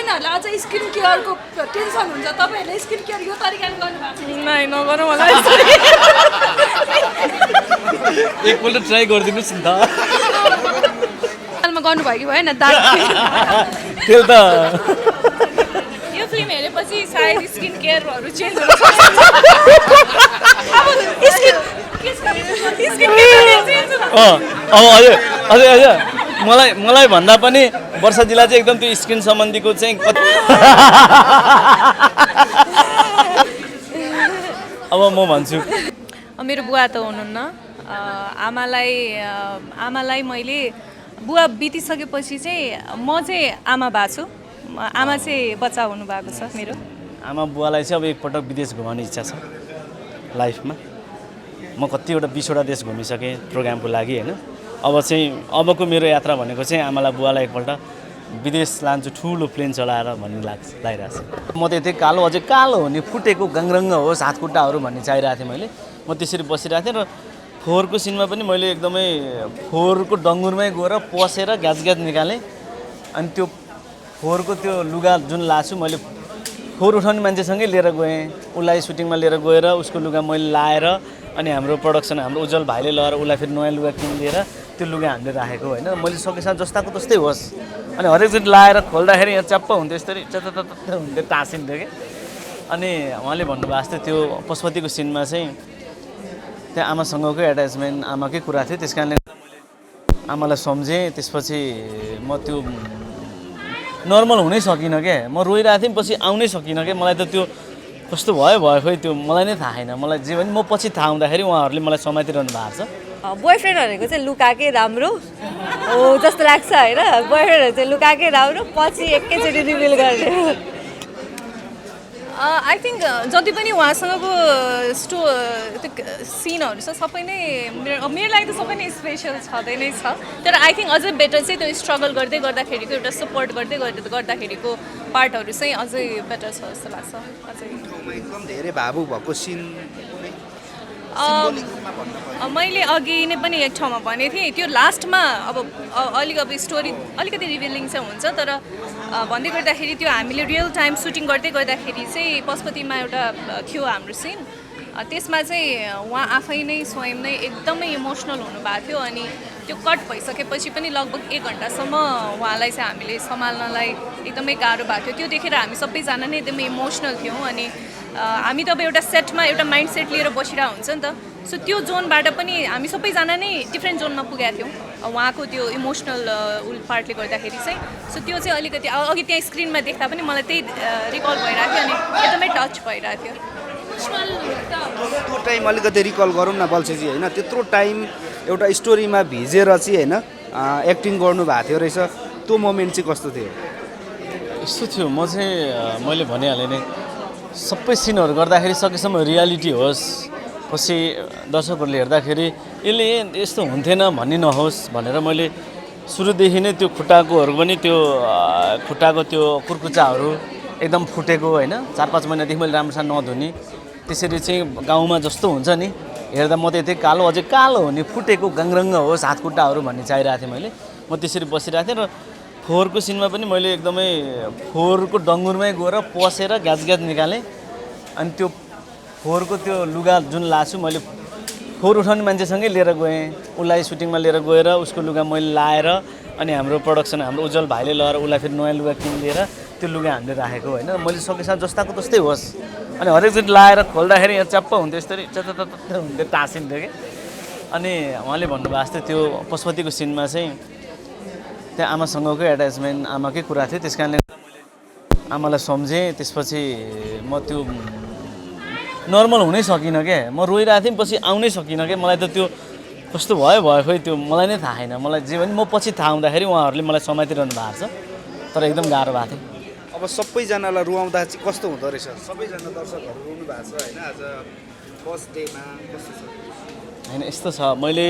उनीहरूलाई अझ skin केयरको tension हुन्छ तपाईँहरूले स्किन केयर यो तरिकाले गर्नुभएको छ नै नगरौँ होला एकपल्ट ट्राई गरिदिनुहोस् नि त सालमा गर्नुभयो कि भएन दाग त्यो त यो फिल्म हेरेपछि सायद स्किन केयरहरू चेन्ज हुन्छ अब अझै मलाई भन्दा पनि वर्षाजीलाई चाहिँ एकदम त्यो स्किन सम्बन्धीको चाहिँ अब म भन्छु मेरो बुवा त हुनुहुन्न आमालाई मैले बुवा बितिसकेपछि चाहिँ म चाहिँ आमा भएको छु आमा चाहिँ बच्चा हुनुभएको छ मेरो आमा बुवालाई चाहिँ अब एकपटक विदेश घुमाउने इच्छा छ लाइफमा म कतिवटा 20वटा देश घुमिसकेँ प्रोग्रामको लागि होइन अबको मेरो यात्रा भनेको चाहिँ आमालाई बुवालाई एकपल्ट विदेश लान्छु ठुलो प्लेन चलाएर भन्ने लागिरहेको छ म त यति कालो अझै कालो हो नि फुटेको गाङरङ्ग होस् हातखुट्टाहरू भन्ने चाहिरहेको थिएँ मैले म त्यसरी बसिरहेको थिएँ र फोहोरको सिनमा पनि मैले एकदमै फोहोरको डङ्गुरमै गएर पसेर ग्यास निकालेँ अनि त्यो फोहोरको त्यो लुगा जुन लाछु मैले फोहोर उठाउने मान्छेसँगै लिएर गएँ उसलाई सुटिङमा लिएर गएर उसको लुगा मैले लाएर अनि हाम्रो प्रोडक्सन हाम्रो उज्जवल भाइले लगेर उसलाई फेरि नयाँ लुगा किनिदिएर त्यो लुगा हामीले राखेको होइन मैले सकेसम्म जस्ताको तस्तै होस् अनि हरेकचोटि लाएर खोल्दाखेरि यहाँ च्याप्प हुन्थ्यो यसरी चत्त हुन्थ्यो टाँसिन्थ्यो कि अनि उहाँले भन्नुभएको जस्तै त्यो पशुपतिको सिनमा चाहिँ त्यहाँ आमासँगकै एट्याचमेन्ट आमाकै कुरा थियो त्यस कारणले आमालाई सम्झेँ त्यसपछि म त्यो नर्मल हुनै सकिनँ क्या म रोइरहेको थिएँ पछि आउनै सकिनँ क्या मलाई त त्यो कस्तो भयो खोइ त्यो मलाई नै थाहा छैन मलाई जे भने म पछि थाहा हुँदाखेरि उहाँहरूले मलाई समातिरहनु भएको छ बोयफ्रेन्ड भनेको चाहिँ लुकाकै राम्रो हो जस्तो लाग्छ होइन बोयफ्रेन्डहरू चाहिँ लुकाकै राम्रो पछि एकैचोटि रिभिल गर्ने आई थिङ्क जति पनि उहाँसँगको सिनहरू छ सबै नै मेरो लागि त सबै नै स्पेसल छँदै नै छ तर आई थिङ्क अझै बेटर चाहिँ त्यो स्ट्रगल गर्दै गर्दाखेरिको एउटा सपोर्ट गर्दाखेरिको पार्टहरू चाहिँ अझै बेटर छ जस्तो लाग्छ अझै एकदम धेरै भावुक भएको सिन मैले अघि नै पनि एक ठाउँमा भनेको थिएँ त्यो लास्टमा अब स्टोरी अलिकति रिभिलिङ चाहिँ हुन्छ तर भन्दै गर्दाखेरि त्यो हामीले रियल टाइम सुटिङ गर्दै गर्दाखेरि चाहिँ पशुपतिमा एउटा थियो हाम्रो सिन त्यसमा चाहिँ उहाँ आफै नै स्वयं नै एकदमै इमोसनल हुनुभएको थियो अनि त्यो कट भइसकेपछि पनि लगभग 1 घन्टासम्म उहाँलाई चाहिँ हामीले सम्हाल्नलाई एकदमै गाह्रो भएको थियो त्यो देखेर हामी सबैजना नै एकदमै इमोसनल थियौँ अनि हामी त अब एउटा सेटमा एउटा माइन्ड सेट लिएर बसिरहेको हुन्छ नि त सो त्यो जोनबाट पनि हामी सबैजना नै डिफ्रेन्ट जोनमा पुगेका थियौँ उहाँको त्यो इमोसनल पार्टले गर्दाखेरि चाहिँ सो त्यो चाहिँ अलिकति अघि त्यहाँ स्क्रिनमा देख्दा पनि मलाई त्यही रिकल भइरहेको थियो अनि एकदमै टच भइरहेको थियो त्यो टाइम अलिकति रिकल गरौँ न बल्छेजी होइन त्यत्रो टाइम एउटा स्टोरीमा भिजेर चाहिँ होइन एक्टिङ गर्नुभएको थियो रहेछ त्यो मोमेन्ट चाहिँ कस्तो थियो यस्तो थियो म चाहिँ मैले भनिहालेँ नि सबै सिनहरू गर्दाखेरि सकेसम्म रियालिटी होस् पछि दर्शकहरूले हेर्दाखेरि यसले यस्तो हुन्थेन भन्ने नहोस् भनेर मैले सुरुदेखि नै त्यो खुट्टाकोहरू पनि त्यो खुट्टाको त्यो कुर्कुच्चाहरू एकदम फुटेको होइन 4-5 महिनादेखि मैले राम्रोसँग नधुने त्यसरी चाहिँ गाउँमा जस्तो हुन्छ नि हेर्दा म त यति कालो अझै कालो हो नि फुटेको गाङरङ्ग होस् हातखुट्टाहरू भन्ने चाहिरहेको थिएँ मैले म त्यसरी बसिरहेको थिएँ र फोहोरको सिनमा पनि मैले एकदमै फोहोरको डङ्गुरमै गएर पसेर ग्यास निकालेँ अनि त्यो फोहोरको त्यो लुगा जुन लाछु मैले फोहोर उठाउने मान्छेसँगै लिएर गएँ उसलाई सुटिङमा लिएर गएर उसको लुगा मैले लाएर अनि हाम्रो प्रोडक्सन हाम्रो उज्जवल भाइले लगेर उसलाई फेरि नयाँ लुगा किनिदिएर त्यो लुगा हामीले राखेको होइन मैले सकेसम्म जस्ताको तस्तै होस् अनि हरेकचोटि लाएर खोल्दाखेरि यहाँ च्याप्प हुन्थ्यो यसरी चत्त हुन्थ्यो टाँसिन्थ्यो कि अनि उहाँले भन्नुभएको जस्तै त्यो पशुपतिको सिनमा चाहिँ त्यहाँ आमासँगकै एट्याचमेन्ट आमाकै कुरा थियो त्यस कारणले आमालाई सम्झेँ त्यसपछि म त्यो नर्मल हुनै सकिनँ क्या म रोइरहेको थिएँ पछि आउनै सकिनँ क्या मलाई त त्यो कस्तो भयो खोइ त्यो मलाई नै थाहा छैन मलाई जे भने म पछि थाहा हुँदाखेरि उहाँहरूले मलाई समातिरहनु भएको छ तर एकदम गाह्रो भएको थियो अब सबैजनालाई रुवाउँदा चाहिँ कस्तो हुँदो रहेछ सबैजना दर्शकहरू रुनु भएको छ होइन आज फर्स्ट डेमा कस्तो छ होइन यस्तो छ मैले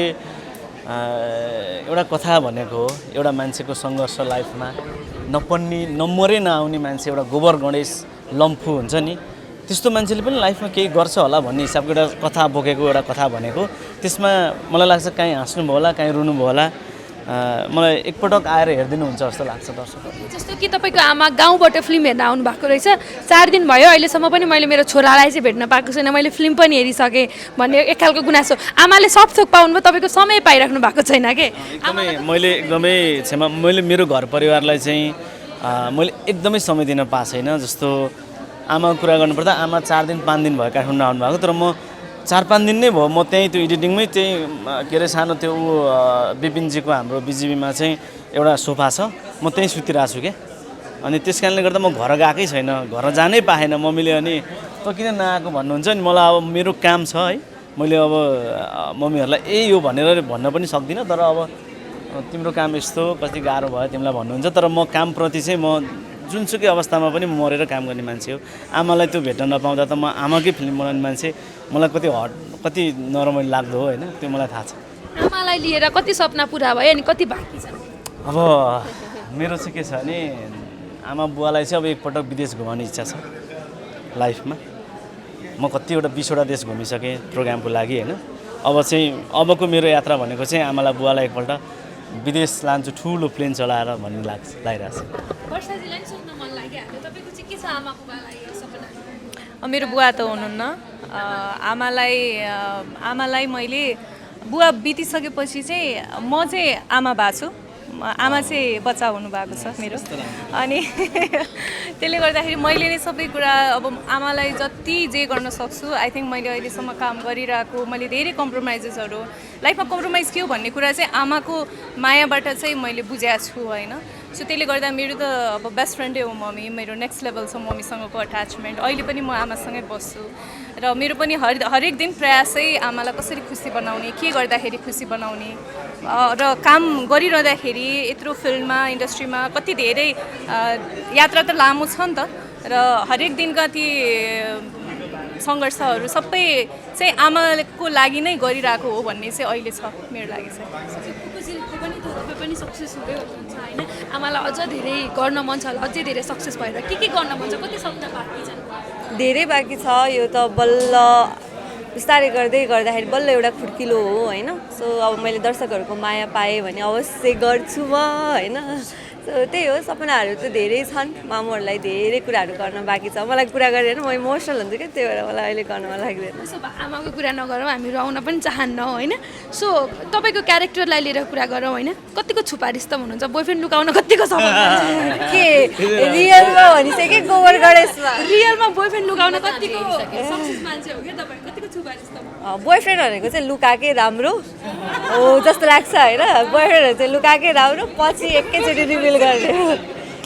एउटा कथा भनेको हो एउटा मान्छेको सङ्घर्ष लाइफमा नम्बरै नआउने मान्छे एउटा गोबर गणेश लम्फू हुन्छ नि त्यस्तो मान्छेले पनि लाइफमा केही गर्छ होला भन्ने हिसाबको एउटा कथा बोकेको एउटा कथा भनेको त्यसमा मलाई लाग्छ काहीँ हाँस्नु भयो होला काहीँ रुनु भयो होला मलाई एकपटक आएर हेरिदिनुहुन्छ जस्तो लाग्छ दर्शकहरू। जस्तो कि तपाईँको आमा गाउँबाट फिल्म हेर्न आउनु भएको रहेछ, 4 दिन भयो अहिलेसम्म पनि मैले मेरो छोरालाई चाहिँ भेट्न पाएको छैन, मैले फिल्म पनि हेरिसकेँ भन्ने एक खालको गुनासो। आमाले सब थोक पाउनुभयो, तपाईँको समय पाइराख्नु भएको छैन के? मैले एकदमै क्षमा, मैले मेरो घर परिवारलाई चाहिँ मैले एकदमै समय दिन पाएको छैन। जस्तो आमाको कुरा गर्नुपर्दा आमा 4 दिन 5 दिन भयो काठमाडौँ आउनु भएको, तर म 4-5 दिन नै भयो म त्यहीँ त्यो एडिटिङमै त्यही के अरे सानो त्यो विपिनजीको हाम्रो बिजिबीमा चाहिँ एउटा सोफा छ, म त्यहीँ सुतिरहेको छु क्या। अनि त्यस कारणले गर्दा म घर गएकै छैन, घर जानै पाएन मम्मीले। अनि त किन नआएको भन्नुहुन्छ नि, मलाई अब मेरो काम छ है, मैले अब मम्मीहरूलाई यही हो भनेर भन्न पनि सक्दिनँ। तर अब तिम्रो काम यस्तो कति गाह्रो भयो तिमीलाई भन्नुहुन्छ, तर म कामप्रति चाहिँ म जुनसुकै अवस्थामा पनि मरेर काम गर्ने मान्छे हो। आमालाई त्यो भेट्न नपाउँदा त म आमाकै फिल्म बनाउने मान्छे, मलाई कति नरमाइलो लाग्दो हो होइन, त्यो मलाई थाहा छ। आमालाई लिएर कति सपना पुरा भयो अनि कति बाँकी छ? अब मेरो चाहिँ के छ भने आमा बुवालाई चाहिँ अब एकपटक विदेश घुमाउने इच्छा छ लाइफमा। म कतिवटा 20वटा देश घुमिसकेँ प्रोग्रामको लागि होइन। अब चाहिँ अबको मेरो यात्रा भनेको चाहिँ आमालाई बुवालाई एकपल्ट विदेश लान्छु, ठुलो प्लेन चलाएर भन्ने लागिरहेको छ। वर्षाजीलाई सोध्न मन लागिहाल्यो, तपाईँको चाहिँ के छ आमा बुबालाई सपना? मेरो बुवा त हुनुहुन्न, आमालाई मैले बुवा बितिसकेपछि चाहिँ म चाहिँ आमा भएको छु, आमा चाहिँ बच्चा हुनुभएको छ मेरो। अनि त्यसले गर्दाखेरि मैले नै सबै कुरा अब आमालाई जति जे गर्न सक्छु। आई थिङ्क मैले अहिलेसम्म काम गरिरहेको, मैले धेरै कम्प्रोमाइजेसहरू लाइफमा कम्प्रोमाइज के हो भन्ने कुरा चाहिँ आमाको मायाबाट चाहिँ मैले बुझाएको छु होइन। सो त्यसले गर्दा मेरो त अब बेस्ट फ्रेन्डै हो मम्मी, मेरो नेक्स्ट लेभल छ मम्मीसँगको अट्याचमेन्ट। अहिले पनि म आमासँगै बस्छु र मेरो पनि हरेक दिन प्रयास चाहिँ आमालाई कसरी खुसी बनाउने, के गर्दाखेरि खुसी बनाउने र काम गरिरहँदाखेरि यत्रो फिल्ममा इन्डस्ट्रीमा कति धेरै यात्रा त लामो छ नि त, र हरेक दिनका ती सङ्घर्षहरू सबै चाहिँ आमाको लागि नै गरिरहेको हो भन्ने चाहिँ अहिले छ मेरो लागि चाहिँ। तपाईँ पनि सक्सेस हुँदै हुनुहुन्छ होइन, आमालाई अझ धेरै गर्न मन छ होला, अझै धेरै सक्सेस भएर के गर्न मन छ, कति सपना बाँकी छन्? धेरै बाँकी छ, यो त बल्ल बिस्तारै गर्दाखेरि बल्ल एउटा खुड्किलो हो होइन। सो अब मैले दर्शकहरूको माया पाएँ भने अवश्य गर्छु म होइन। सो त्यही हो, सपनाहरू त धेरै छन्, मामुहरूलाई धेरै कुराहरू गर्न बाँकी छ। मलाई कुरा गरेर म इमोसनल हुन्छु क्या, त्यही भएर मलाई अहिले गर्न मन लाग्दैन। त्यसो भए आमाको कुरा नगरौँ, हामी रुवाउन पनि चाहन्नौँ होइन। सो तपाईँको क्यारेक्टरलाई लिएर कुरा गरौँ होइन, कतिको छुपारिस त हुनुहुन्छ, बोयफ्रेन्ड लुकाउन कतिको सफल के रियलमा भनिसकेँ गोबर गणेशमा? रियलमा बोयफ्रेन्ड लुकाउन कतिको सक्सेस मान्छे हो क्या तपाईँ, कतिको छुपारिस त? बोयफ्रेन्ड भनेको चाहिँ लुकाएकै राम्रो हो जस्तो लाग्छ होइन। बोयफ्रेन्डहरू चाहिँ लुकाएकै राम्रो, पछि एकैचोटि रिभिल गर्ने।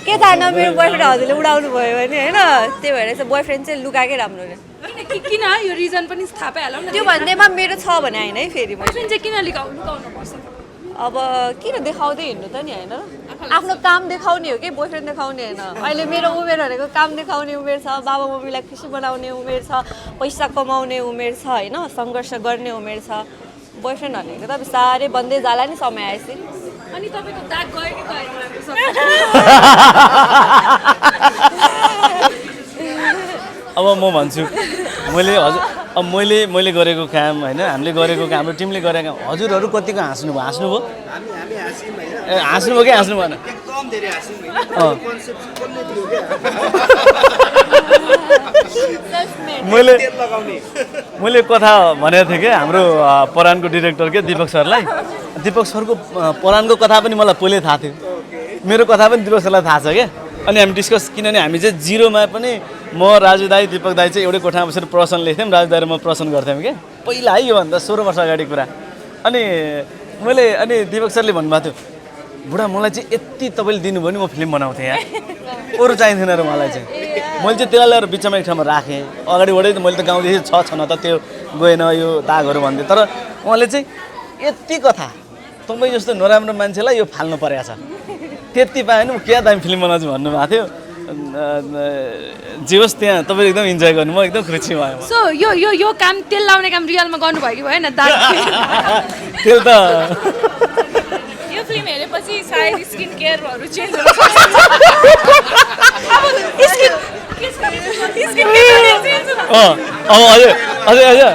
के थाहा न मेरो बोयफ्रेन्ड हजुरले उडाउनु भयो भने होइन, त्यही भएर चाहिँ बोयफ्रेन्ड चाहिँ लुकाएकै राम्रो रे। किन यो रिजन पनि थाहा पाइहालौँ न। त्यो भन्दैमा मेरो छ भने होइन है, फेरि बोयफ्रेन्ड चाहिँ किन लुकाउनु पर्छ? अब किन देखाउँदै हिँड्नु त नि होइन, आफ्नो काम देखाउने हो कि बोयफ्रेन्ड देखाउने होइन। अहिले मेरो उमेर भनेको काम देखाउने उमेर छ, बाबा मम्मीलाई खुसी बनाउने उमेर छ, पैसा कमाउने उमेर छ होइन, सङ्घर्ष गर्ने उमेर छ। बोयफ्रेन्ड भनेको त बिस्तारै बन्दै जाला नि समय आएपछि। अनि तपाईँको दाग गयो कि गएन? अब म भन्छु मैले गरेको काम होइन, हामीले गरेको काम र टिमले गरेको काम, हजुरहरू कतिको हाँस्नुभयो? हाँस्नुभयो ए हाँस्नुभयो कि हाँस्नु भएन? एकदम धेरै हाँस्यौँ होइन, कन्सेप्ट कसले दियो क्या? मैले कथा भनेको थिएँ क्या हाम्रो परानको डिरेक्टर के दिपक सरलाई। दिपक सरको परानको कथा पनि मलाई पहिल्यै थाहा थियो, मेरो कथा पनि दिपक सरलाई थाहा छ क्या। अनि हामी डिस्कस, किनभने हामी चाहिँ 0मा पनि म राजु दाई दिपक दाई चाहिँ एउटै कोठामा बसेर प्रश्न लेख्थ्यौँ, राजु दाई र म प्रश्न गर्थ्यौँ क्या पहिला है, योभन्दा 16 वर्ष अगाडि कुरा। अनि दिपक सरले भन्नुभएको थियो, बुढा मलाई चाहिँ यति तपाईँले दिनुभयो नि म फिल्म बनाउँथेँ यहाँ, अरू चाहिँथेन र मलाई चाहिँ। मैले चाहिँ त्यसलाई लिएर बिचमा एक ठाउँमा राखेँ, अगाडिबाटै मैले त गाउँदेखि छ न त त्यो गएन यो दागहरू भन्थेँ, तर उहाँले चाहिँ यति कथा तपाईँ जस्तो नराम्रो मान्छेलाई यो फाल्नु परेको छ, त्यति पाएन म क्या दामी फिल्म बनाउँछु भन्नुभएको थियो। जे होस् त्यहाँ तपाईँले एकदम इन्जोय गर्नु, म एकदम खुसी भएँ। सो यो काम तेल लाउने काम रियलमा गर्नुभयो कि भएन? तेल त यो फिल्म हेरेपछि सायद स्किन केयरहरू चेन्ज हुन अब हजुर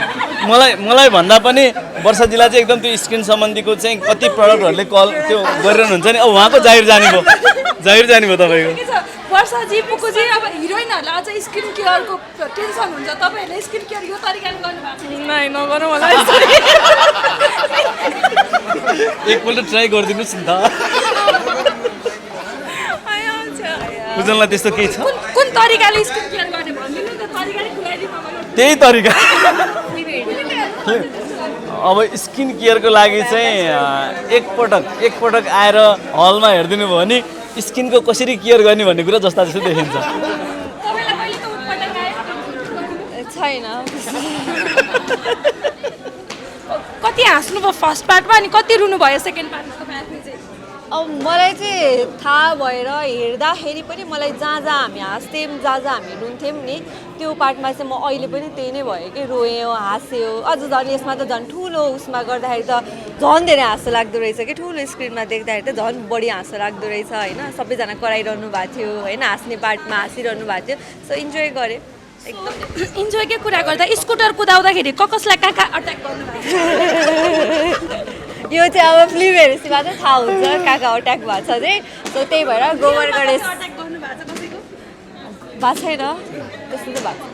मलाई भन्दा पनि वर्षाजीलाई चाहिँ एकदम त्यो स्किन सम्बन्धीको चाहिँ कति प्रडक्टहरूले कल त्यो गरिरहनुहुन्छ नि अब उहाँको जाहिर जाने भयो तपाईँको वर्षाजी पुकुजी अब हिरोइनहरूलाई अझ स्किन केयरको टेन्सन हुन्छ तपाईँहरूले स्किन केयर यो तरिकाले गर्नुभएको छ नाइ नगरौँ होला एकपल्ट ट्राई गरिदिनुहोस् नि त पूजनलाई त्यस्तो केही छ कुन तरिकाले स्किन केयर गर्ने भनिदिनु त तरिकाले खुलाइदिनु त्यही तरिका अब स्किन केयरको लागि चाहिँ एकपटक आएर हलमा हेरिदिनु भयो भने स्किनको कसरी केयर गर्ने भन्ने कुरा जस्ता जस्तो देखिन्छ छैन कति हाँस्नुभयो फर्स्ट पार्टमा अनि कति रुनुभयो सेकेन्ड पार्टमा चाहिँ अब मलाई चाहिँ थाहा भएर हेर्दाखेरि पनि मलाई जहाँ हामी हाँस्थ्यौँ जहाँ हामी रुन्थ्यौँ नि त्यो पार्टमा चाहिँ म अहिले पनि त्यही नै भयो कि रोएँ हाँस्यो अझ झन् यसमा त झन् ठुलो उसमा गर्दाखेरि त झन् धेरै हाँसो लाग्दो रहेछ कि ठुलो स्क्रिनमा देख्दाखेरि त झन् बढी हाँसो लाग्दो रहेछ होइन सबैजना कराइरहनु भएको थियो होइन हाँस्ने पार्टमा हाँसिरहनु भएको थियो सो इन्जोय गरेँ एकदम इन्जोयकै कुरा गर्दा स्कुटर कुदाउँदाखेरि कसलाई कहाँ अट्याक गर्नुभएको यो चाहिँ अब फिल्म हेरेपछि मात्रै थाहा हुन्छ कहाँ अट्याक भएको छ चाहिँ सो त्यही भएर गोबर गणेश भएको छैन त्यस्तो त भएको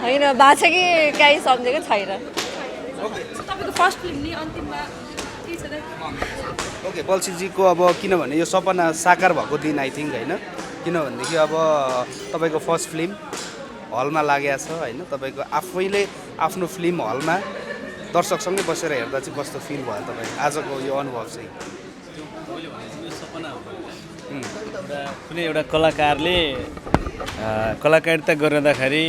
होइन भएको छ कि काहीँ सम्झेको छैन तपाईँको फर्स्ट फिल्म नि अन्तिममा के छ त ओके बल्छीजीको अब किनभने यो सपना साकार भएको दिन आई थिङ्क होइन किनभनेदेखि अब तपाईँको फर्स्ट फिल्म हलमा लागेको छ होइन तपाईँको आफैले आफ्नो फिल्म हलमा दर्शकसँगै बसेर हेर्दा चाहिँ कस्तो फिल भयो तपाईँ आजको यो अनुभव चाहिँ कुनै एउटा कलाकारले कलाकारिता गरिरहँदाखेरि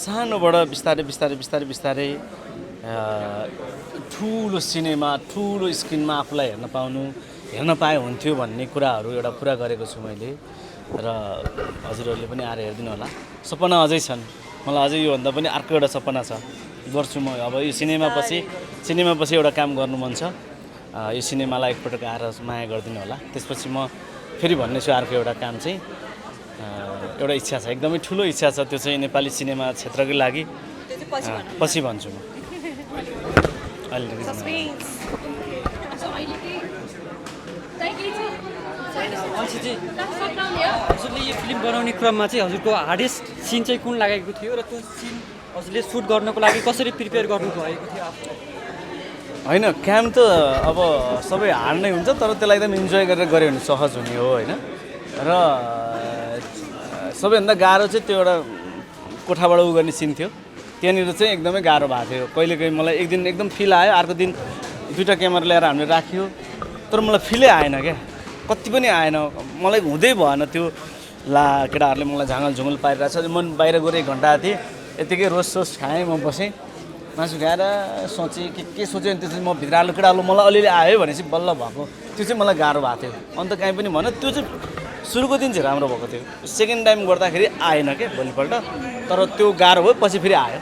सानोबाट बिस्तारै ठुलो सिनेमा ठुलो स्क्रिनमा आफूलाई हेर्न पाए हुन्थ्यो भन्ने कुराहरू एउटा पुरा गरेको छु मैले र हजुरहरूले पनि आएर हेरिदिनु होला सपना अझै छन् मलाई अझै योभन्दा पनि अर्को एउटा सपना छ गर्छु म अब यो सिनेमापछि एउटा काम गर्नु मन छ यो सिनेमालाई एकपटक आएर माया गरिदिनु होला त्यसपछि म फेरि भन्नेछु अर्को एउटा काम चाहिँ एउटा इच्छा छ एकदमै ठुलो इच्छा छ त्यो चाहिँ नेपाली सिनेमा क्षेत्रकै लागि पछि भन्छु म अल्छीजी हजुरले यो फिल्म बनाउने क्रममा चाहिँ हजुरको हार्डेस्ट सिन चाहिँ कुन लागेको थियो र त्यो सिन हजुरले सुट गर्नको लागि कसरी प्रिपेयर गर्नुभएको थियो होइन काम त अब सबै हार्ड नै हुन्छ तर त्यसलाई एकदम इन्जोय गरेर गऱ्यो भने सहज हुने हो होइन र सबैभन्दा गाह्रो चाहिँ त्यो एउटा कोठाबाट उ गर्ने सिन थियो त्यहाँनिर चाहिँ एकदमै गाह्रो भएको थियो कहिलेकाहीँ मलाई एक दिन एकदम फिल आयो अर्को दिन दुईवटा क्यामेरा ल्याएर हामीले राख्यो तर मलाई फिलै आएन क्या कति पनि आएन मलाई हुँदै भएन त्यो ला केटाहरूले मलाई झाँगल झुङ्गल पारिरहेको छ म बाहिर गएर 1 घन्टा थिएँ यतिकै रोस खाएँ म बसेँ मासु खाएर सोचेँ के सोचेँ अनि त्यसपछि म भित्र आलु केटालु मलाई अलिअलि आयो भनेपछि बल्ल भएको त्यो चाहिँ मलाई गाह्रो भएको थियो अन्त काहीँ पनि भएन त्यो चाहिँ सुरुको दिन चाहिँ राम्रो भएको थियो सेकेन्ड टाइम गर्दाखेरि आएन क्या भोलिपल्ट तर त्यो गाह्रो भयो पछि फेरि आयो